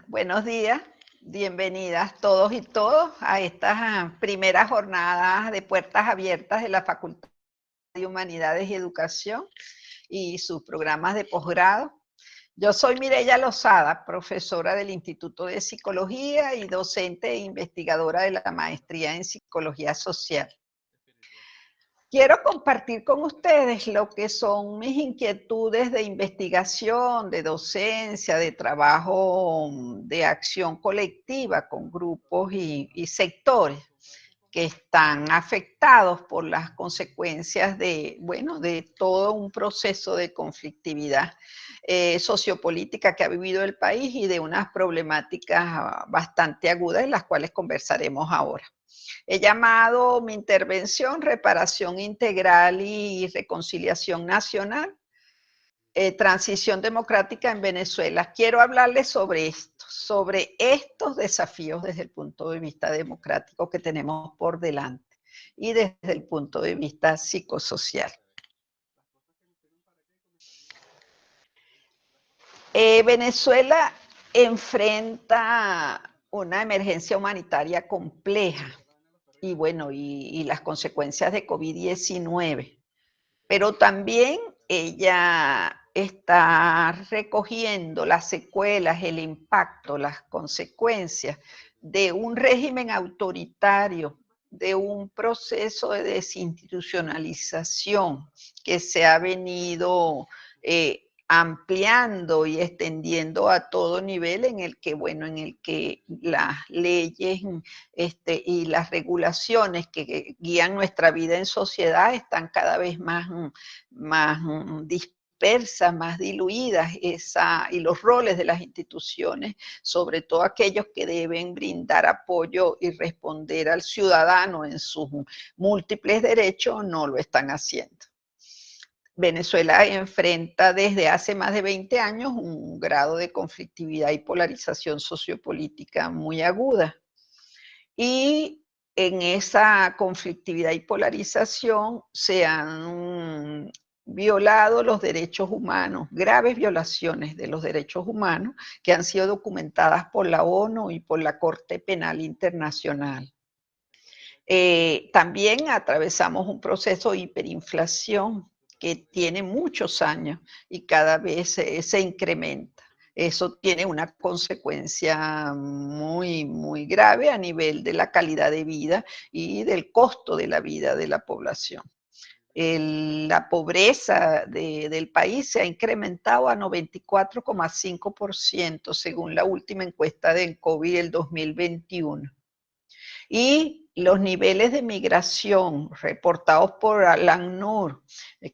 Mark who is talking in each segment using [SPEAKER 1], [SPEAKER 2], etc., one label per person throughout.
[SPEAKER 1] Buenos días, bienvenidas todos y todos a estas primeras jornadas de puertas abiertas de la Facultad de Humanidades y Educación y sus programas de posgrado. Yo soy Mireya Lozada, profesora del Instituto de Psicología y docente e investigadora de la maestría en Psicología Social. Quiero compartir con ustedes lo que son mis inquietudes de investigación, de docencia, de trabajo de acción colectiva con grupos y sectores que están afectados por las consecuencias de todo un proceso de conflictividad sociopolítica que ha vivido el país y de unas problemáticas bastante agudas en las cuales conversaremos ahora. He llamado mi intervención Reparación Integral y Reconciliación Nacional, Transición Democrática en Venezuela. Quiero hablarles sobre estos desafíos desde el punto de vista democrático que tenemos por delante y desde el punto de vista psicosocial. Venezuela enfrenta una emergencia humanitaria compleja y las consecuencias de COVID-19. Pero también ella está recogiendo las secuelas, el impacto, las consecuencias de un régimen autoritario, de un proceso de desinstitucionalización que se ha venido ampliando y extendiendo a todo nivel en el que las leyes y las regulaciones que guían nuestra vida en sociedad están cada vez más dispersas, más diluidas, y los roles de las instituciones, sobre todo aquellos que deben brindar apoyo y responder al ciudadano en sus múltiples derechos, no lo están haciendo. Venezuela enfrenta desde hace más de 20 años un grado de conflictividad y polarización sociopolítica muy aguda. Y en esa conflictividad y polarización se han violado los derechos humanos, graves violaciones de los derechos humanos que han sido documentadas por la ONU y por la Corte Penal Internacional. También atravesamos un proceso de hiperinflación que tiene muchos años y cada vez se incrementa. Eso tiene una consecuencia muy grave a nivel de la calidad de vida y del costo de la vida de la población. La pobreza del país se ha incrementado a 94,5% según la última encuesta de COVID del 2021. Y los niveles de migración reportados por la ACNUR,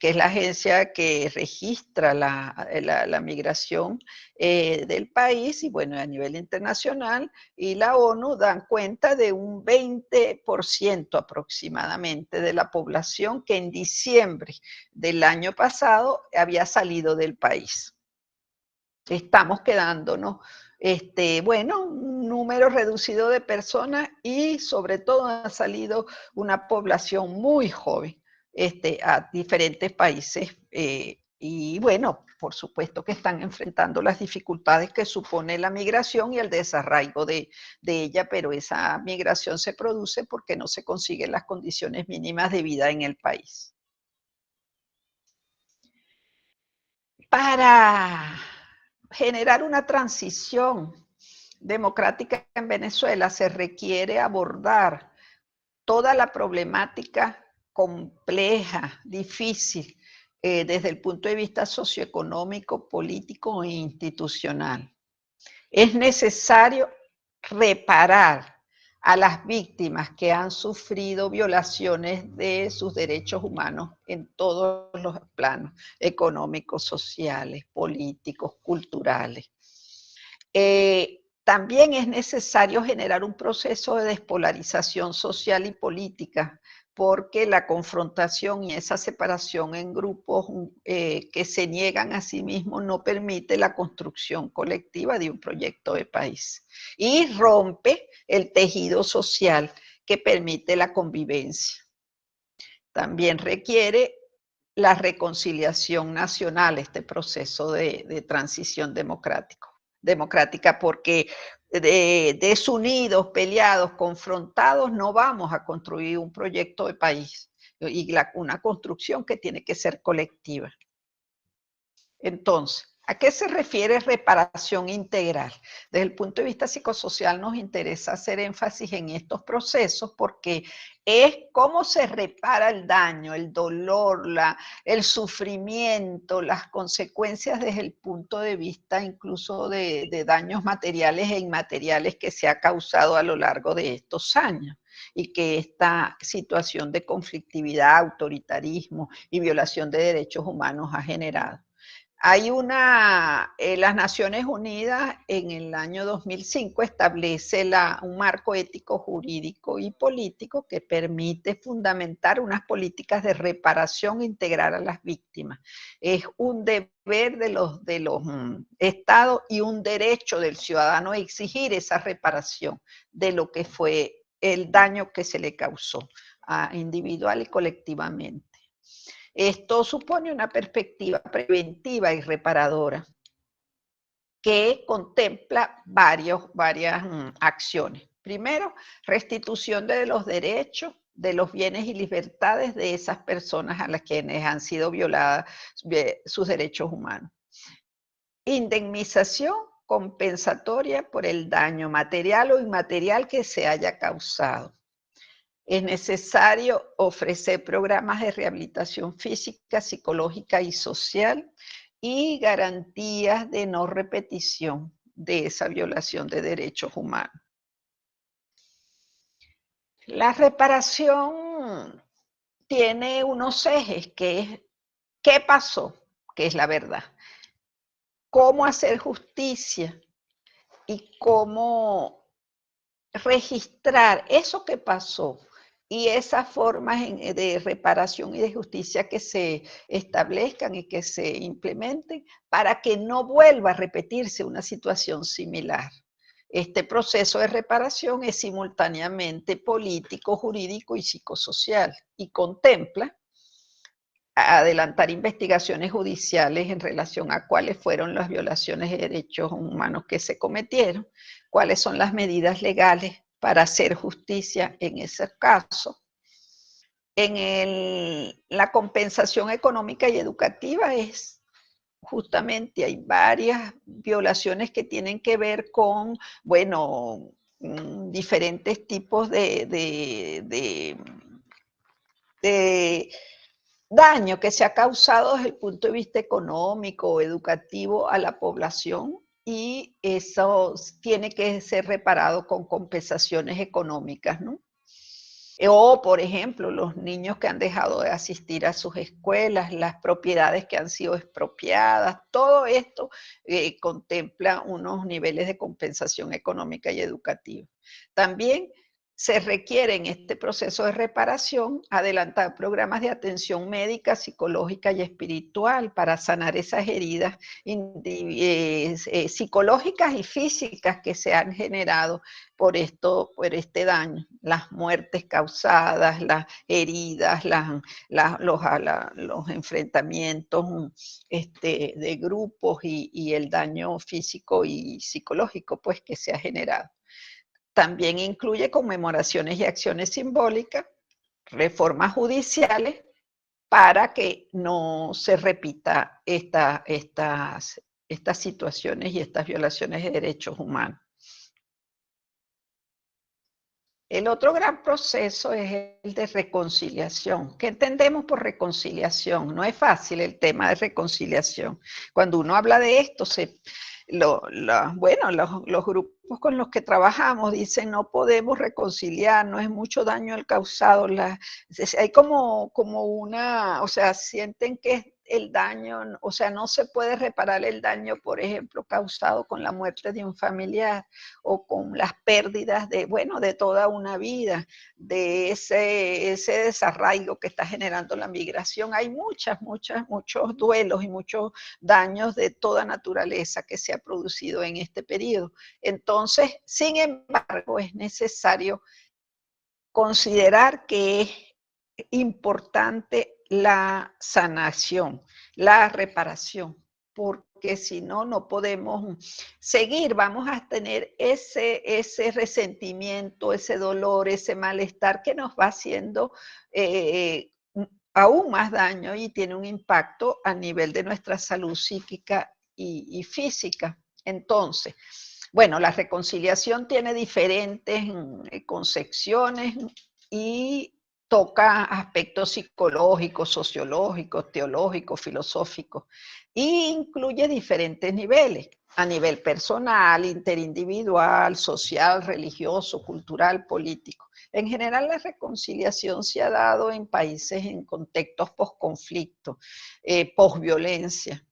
[SPEAKER 1] que es la agencia que registra la migración del país, y bueno, a nivel internacional, y la ONU dan cuenta de un 20% aproximadamente de la población que en diciembre del año pasado había salido del país. Estamos quedándonos, un número reducido de personas y sobre todo ha salido una población muy joven a diferentes países y bueno, por supuesto que están enfrentando las dificultades que supone la migración y el desarraigo de ella, pero esa migración se produce porque no se consiguen las condiciones mínimas de vida en el país. Para generar una transición democrática en Venezuela se requiere abordar toda la problemática compleja, difícil, desde el punto de vista socioeconómico, político e institucional. Es necesario reparar a las víctimas que han sufrido violaciones de sus derechos humanos en todos los planos, económicos, sociales, políticos, culturales. También es necesario generar un proceso de despolarización social y política, porque la confrontación y esa separación en grupos que se niegan a sí mismos no permite la construcción colectiva de un proyecto de país y rompe el tejido social que permite la convivencia. También requiere la reconciliación nacional, este proceso de transición democrática, porque desunidos, peleados, confrontados, no vamos a construir un proyecto de país y una construcción que tiene que ser colectiva. Entonces, ¿a qué se refiere reparación integral? Desde el punto de vista psicosocial nos interesa hacer énfasis en estos procesos porque es cómo se repara el daño, el dolor, el sufrimiento, las consecuencias desde el punto de vista incluso de daños materiales e inmateriales que se ha causado a lo largo de estos años y que esta situación de conflictividad, autoritarismo y violación de derechos humanos ha generado. Hay las Naciones Unidas en el año 2005 establece un marco ético, jurídico y político que permite fundamentar unas políticas de reparación integral a las víctimas. Es un deber de los estados y un derecho del ciudadano a exigir esa reparación de lo que fue el daño que se le causó individual y colectivamente. Esto supone una perspectiva preventiva y reparadora que contempla varias acciones. Primero, restitución de los derechos, de los bienes y libertades de esas personas a las quienes han sido violadas sus derechos humanos. Indemnización compensatoria por el daño material o inmaterial que se haya causado. Es necesario ofrecer programas de rehabilitación física, psicológica y social y garantías de no repetición de esa violación de derechos humanos. La reparación tiene unos ejes que es ¿qué pasó? Que es la verdad. ¿Cómo hacer justicia? Y cómo registrar eso que pasó y esas formas de reparación y de justicia que se establezcan y que se implementen para que no vuelva a repetirse una situación similar. Este proceso de reparación es simultáneamente político, jurídico y psicosocial y contempla adelantar investigaciones judiciales en relación a cuáles fueron las violaciones de derechos humanos que se cometieron, cuáles son las medidas legales para hacer justicia en ese caso. La compensación económica y educativa es justamente, hay varias violaciones que tienen que ver con, bueno, diferentes tipos de daño que se ha causado desde el punto de vista económico o educativo a la población y eso tiene que ser reparado con compensaciones económicas, ¿no? O, por ejemplo, los niños que han dejado de asistir a sus escuelas, las propiedades que han sido expropiadas, todo esto contempla unos niveles de compensación económica y educativa. También se requiere en este proceso de reparación adelantar programas de atención médica, psicológica y espiritual para sanar esas heridas psicológicas y físicas que se han generado por este daño, las muertes causadas, las heridas, los enfrentamientos de grupos y el daño físico y psicológico pues, que se ha generado. También incluye conmemoraciones y acciones simbólicas, reformas judiciales, para que no se repita estas situaciones y estas violaciones de derechos humanos. El otro gran proceso es el de reconciliación. ¿Qué entendemos por reconciliación? No es fácil el tema de reconciliación. Cuando uno habla de esto, los grupos con los que trabajamos dicen no podemos reconciliar, no es mucho daño el causado. Hay como una, o sea, sienten que el daño, o sea, no se puede reparar el daño, por ejemplo, causado con la muerte de un familiar o con las pérdidas de, bueno, de toda una vida, de ese desarraigo que está generando la migración. Hay muchos duelos y muchos daños de toda naturaleza que se ha producido en este periodo. Entonces, sin embargo, es necesario considerar que es importante la sanación, la reparación, porque si no, no podemos seguir, vamos a tener ese resentimiento, ese dolor, ese malestar que nos va haciendo aún más daño y tiene un impacto a nivel de nuestra salud psíquica y física. Entonces, bueno, la reconciliación tiene diferentes concepciones y toca aspectos psicológicos, sociológicos, teológicos, filosóficos, e incluye diferentes niveles, a nivel personal, interindividual, social, religioso, cultural, político. En general, la reconciliación se ha dado en países en contextos post-conflicto, post-violencia.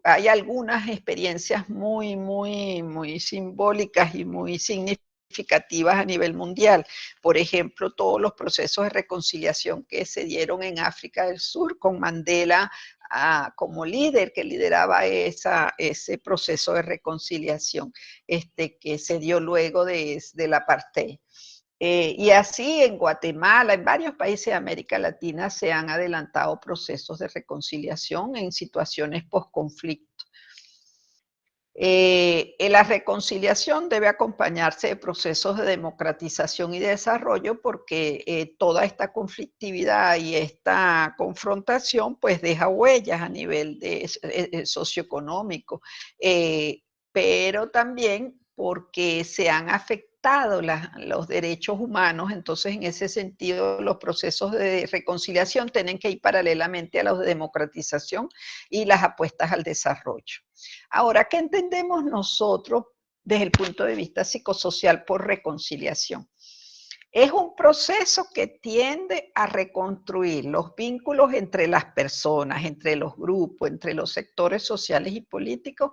[SPEAKER 1] Hay algunas experiencias muy simbólicas y muy significativas a nivel mundial. Por ejemplo, todos los procesos de reconciliación que se dieron en África del Sur con Mandela como líder que lideraba ese proceso de reconciliación que se dio luego del apartheid. Y así en Guatemala, en varios países de América Latina se han adelantado procesos de reconciliación en situaciones post-conflicto. La reconciliación debe acompañarse de procesos de democratización y desarrollo porque toda esta conflictividad y esta confrontación pues deja huellas a nivel socioeconómico, pero también porque se han afectado los derechos humanos, entonces en ese sentido los procesos de reconciliación tienen que ir paralelamente a los de democratización y las apuestas al desarrollo. Ahora, ¿qué entendemos nosotros desde el punto de vista psicosocial por reconciliación? Es un proceso que tiende a reconstruir los vínculos entre las personas, entre los grupos, entre los sectores sociales y políticos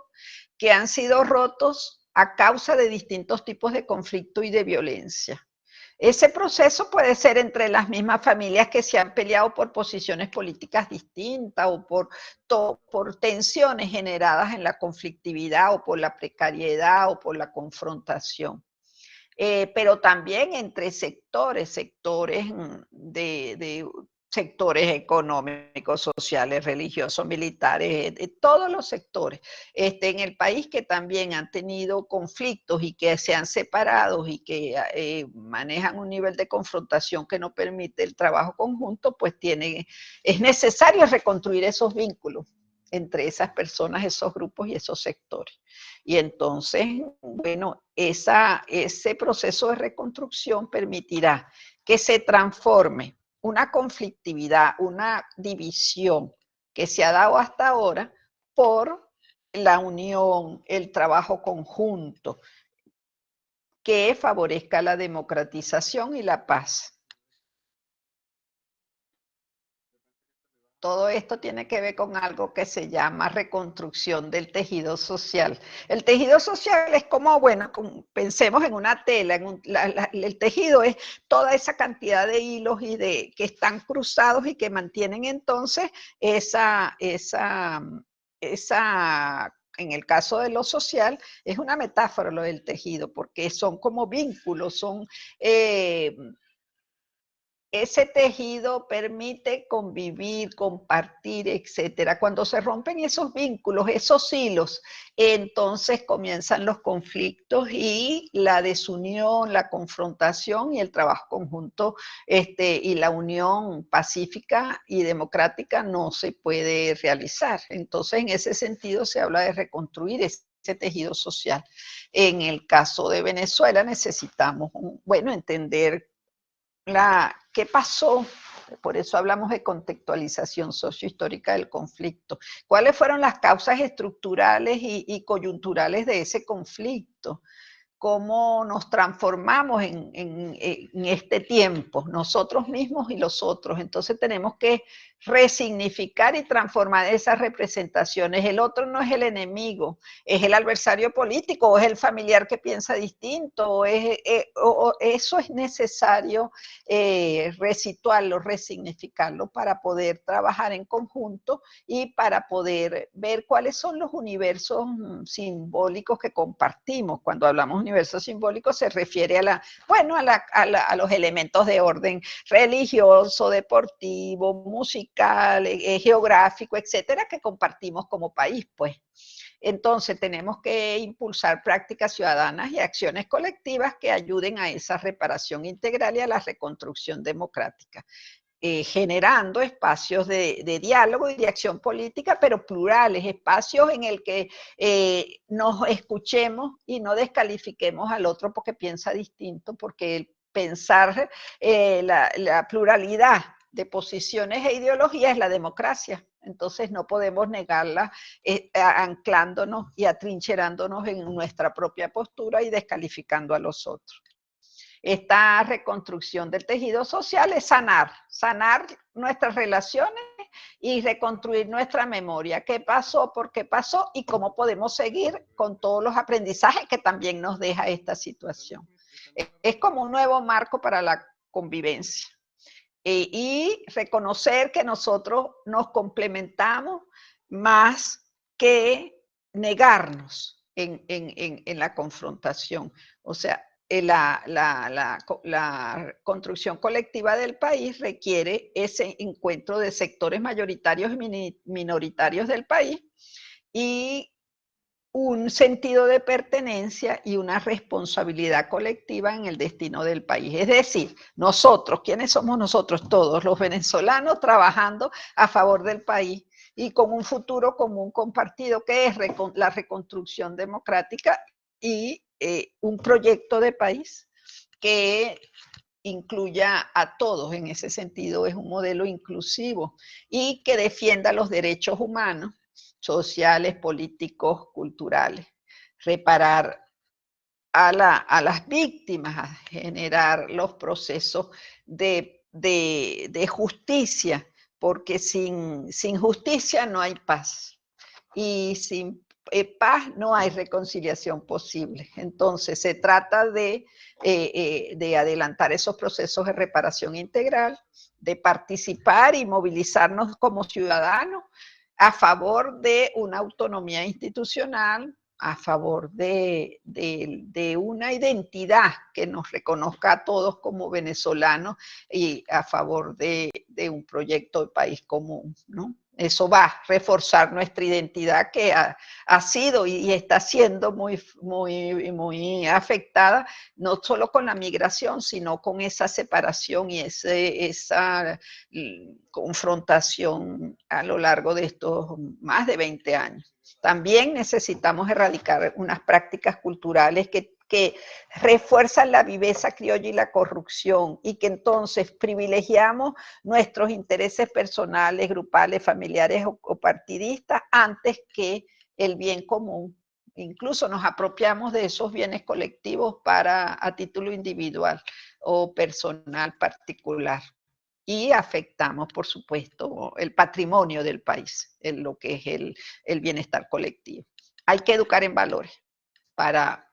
[SPEAKER 1] que han sido rotos a causa de distintos tipos de conflicto y de violencia. Ese proceso puede ser entre las mismas familias que se han peleado por posiciones políticas distintas o por tensiones generadas en la conflictividad o por la precariedad o por la confrontación. Pero también entre sectores de sectores económicos, sociales, religiosos, militares, de todos los sectores en el país que también han tenido conflictos y que se han separado y que manejan un nivel de confrontación que no permite el trabajo conjunto, pues es necesario reconstruir esos vínculos entre esas personas, esos grupos y esos sectores. Y entonces, bueno, ese proceso de reconstrucción permitirá que se transforme una conflictividad, una división que se ha dado hasta ahora por la unión, el trabajo conjunto, que favorezca la democratización y la paz. Todo esto tiene que ver con algo que se llama reconstrucción del tejido social. El tejido social es como, bueno, pensemos en una tela, el tejido es toda esa cantidad de hilos que están cruzados y que mantienen entonces en el caso de lo social, es una metáfora lo del tejido, porque son como vínculos, ese tejido permite convivir, compartir, etcétera. Cuando se rompen esos vínculos, esos hilos, entonces comienzan los conflictos y la desunión, la confrontación y el trabajo conjunto y la unión pacífica y democrática no se puede realizar. Entonces, en ese sentido se habla de reconstruir ese tejido social. En el caso de Venezuela necesitamos, bueno, entender qué pasó, por eso hablamos de contextualización sociohistórica del conflicto. ¿Cuáles fueron las causas estructurales y coyunturales de ese conflicto? ¿Cómo nos transformamos en este tiempo, nosotros mismos y los otros? Entonces tenemos que resignificar y transformar esas representaciones. El otro no es el enemigo, es el adversario político, o es el familiar que piensa distinto, o eso es necesario resituarlo, resignificarlo para poder trabajar en conjunto y para poder ver cuáles son los universos simbólicos que compartimos. Cuando hablamos de universos simbólicos se refiere a los elementos de orden religioso, deportivo, musical, geográfico, etcétera, que compartimos como país, pues. Entonces tenemos que impulsar prácticas ciudadanas y acciones colectivas que ayuden a esa reparación integral y a la reconstrucción democrática. Generando espacios de diálogo y de acción política, pero plurales, espacios en el que nos escuchemos y no descalifiquemos al otro porque piensa distinto, porque el pensar la pluralidad de posiciones e ideologías es la democracia. Entonces no podemos negarla anclándonos y atrincherándonos en nuestra propia postura y descalificando a los otros. Esta reconstrucción del tejido social es sanar nuestras relaciones y reconstruir nuestra memoria. ¿Qué pasó? ¿Por qué pasó? Y cómo podemos seguir con todos los aprendizajes que también nos deja esta situación. Es como un nuevo marco para la convivencia. Y reconocer que nosotros nos complementamos más que negarnos en la confrontación. O sea, la construcción colectiva del país requiere ese encuentro de sectores mayoritarios y minoritarios del país y un sentido de pertenencia y una responsabilidad colectiva en el destino del país. Es decir, nosotros, ¿quiénes somos nosotros? Todos los venezolanos trabajando a favor del país y con un futuro común compartido que es la reconstrucción democrática y un proyecto de país que incluya a todos. En ese sentido es un modelo inclusivo y que defienda los derechos humanos, sociales, políticos, culturales, reparar a las víctimas, a generar los procesos de justicia, porque sin justicia no hay paz y sin paz no hay reconciliación posible. Entonces se trata de adelantar esos procesos de reparación integral, de participar y movilizarnos como ciudadanos a favor de una autonomía institucional, a favor de una identidad que nos reconozca a todos como venezolanos y a favor de un proyecto de país común, ¿no? Eso va a reforzar nuestra identidad que ha sido y está siendo muy afectada, no solo con la migración, sino con esa separación y esa confrontación a lo largo de estos más de 20 años. También necesitamos erradicar unas prácticas culturales que refuerzan la viveza criolla y la corrupción y que entonces privilegiamos nuestros intereses personales, grupales, familiares o partidistas antes que el bien común. Incluso nos apropiamos de esos bienes colectivos a título individual o personal particular. Y afectamos, por supuesto, el patrimonio del país, en lo que es el bienestar colectivo. Hay que educar en valores para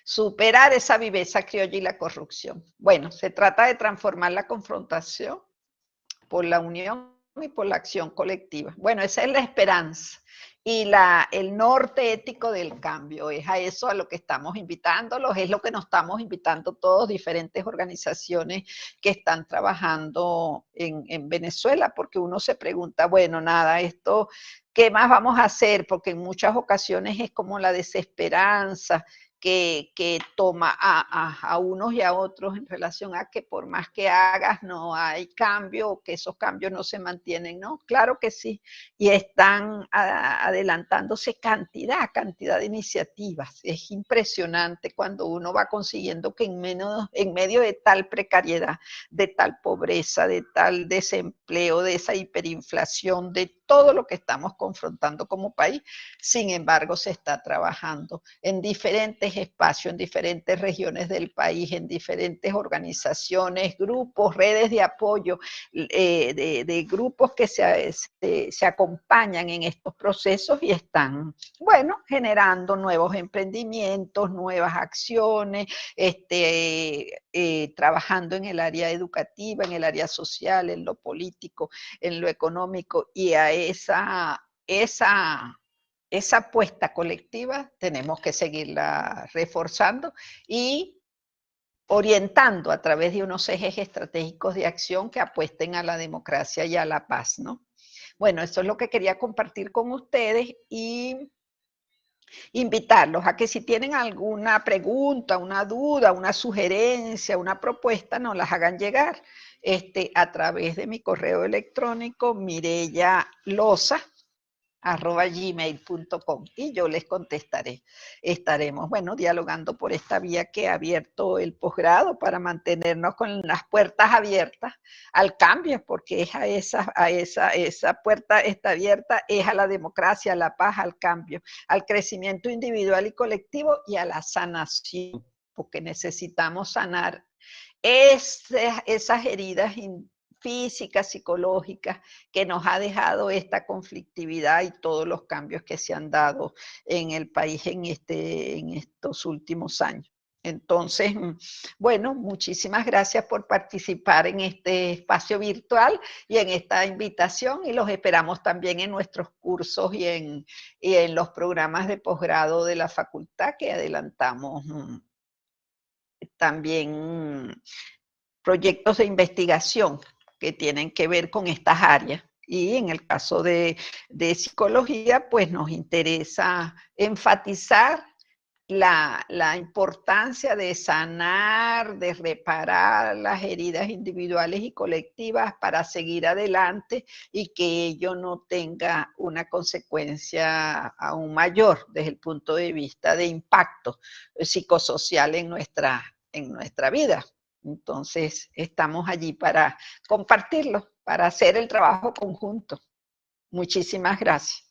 [SPEAKER 1] superar esa viveza criolla y la corrupción. Bueno, se trata de transformar la confrontación por la unión y por la acción colectiva. Bueno, esa es la esperanza y el norte ético del cambio. Es a eso a lo que estamos invitándolos, es lo que nos estamos invitando todos, diferentes organizaciones que están trabajando en Venezuela, porque uno se pregunta, bueno, nada, esto, ¿qué más vamos a hacer? Porque en muchas ocasiones es como la desesperanza que toma a unos y a otros en relación a que por más que hagas no hay cambio o que esos cambios no se mantienen, ¿no? Claro que sí, y están adelantándose cantidad de iniciativas. Es impresionante cuando uno va consiguiendo que en medio de tal precariedad, de tal pobreza, de tal desempleo, de esa hiperinflación, de todo lo que estamos confrontando como país, sin embargo se está trabajando en diferentes diferentes espacios, en diferentes regiones del país, en diferentes organizaciones, grupos, redes de apoyo, de grupos que se acompañan en estos procesos y están, bueno, generando nuevos emprendimientos, nuevas acciones, trabajando en el área educativa, en el área social, en lo político, en lo económico, y a esa apuesta colectiva tenemos que seguirla reforzando y orientando a través de unos ejes estratégicos de acción que apuesten a la democracia y a la paz, ¿no? Bueno, eso es lo que quería compartir con ustedes y invitarlos a que si tienen alguna pregunta, una duda, una sugerencia, una propuesta, nos las hagan llegar a través de mi correo electrónico mirellaloza@gmail.com y yo les contestaré. Estaremos, bueno, dialogando por esta vía que ha abierto el posgrado para mantenernos con las puertas abiertas al cambio, porque es esa puerta está abierta, es a la democracia, a la paz, al cambio, al crecimiento individual y colectivo y a la sanación, porque necesitamos sanar esas heridas físicas, psicológicas, que nos ha dejado esta conflictividad y todos los cambios que se han dado en el país en estos últimos años. Entonces, bueno, muchísimas gracias por participar en este espacio virtual y en esta invitación, y los esperamos también en nuestros cursos y en los programas de posgrado de la facultad que adelantamos también proyectos de investigación que tienen que ver con estas áreas. Y en el caso de psicología, pues nos interesa enfatizar la importancia de sanar, de reparar las heridas individuales y colectivas para seguir adelante y que ello no tenga una consecuencia aún mayor desde el punto de vista de impacto psicosocial en nuestra vida. Entonces, estamos allí para compartirlo, para hacer el trabajo conjunto. Muchísimas gracias.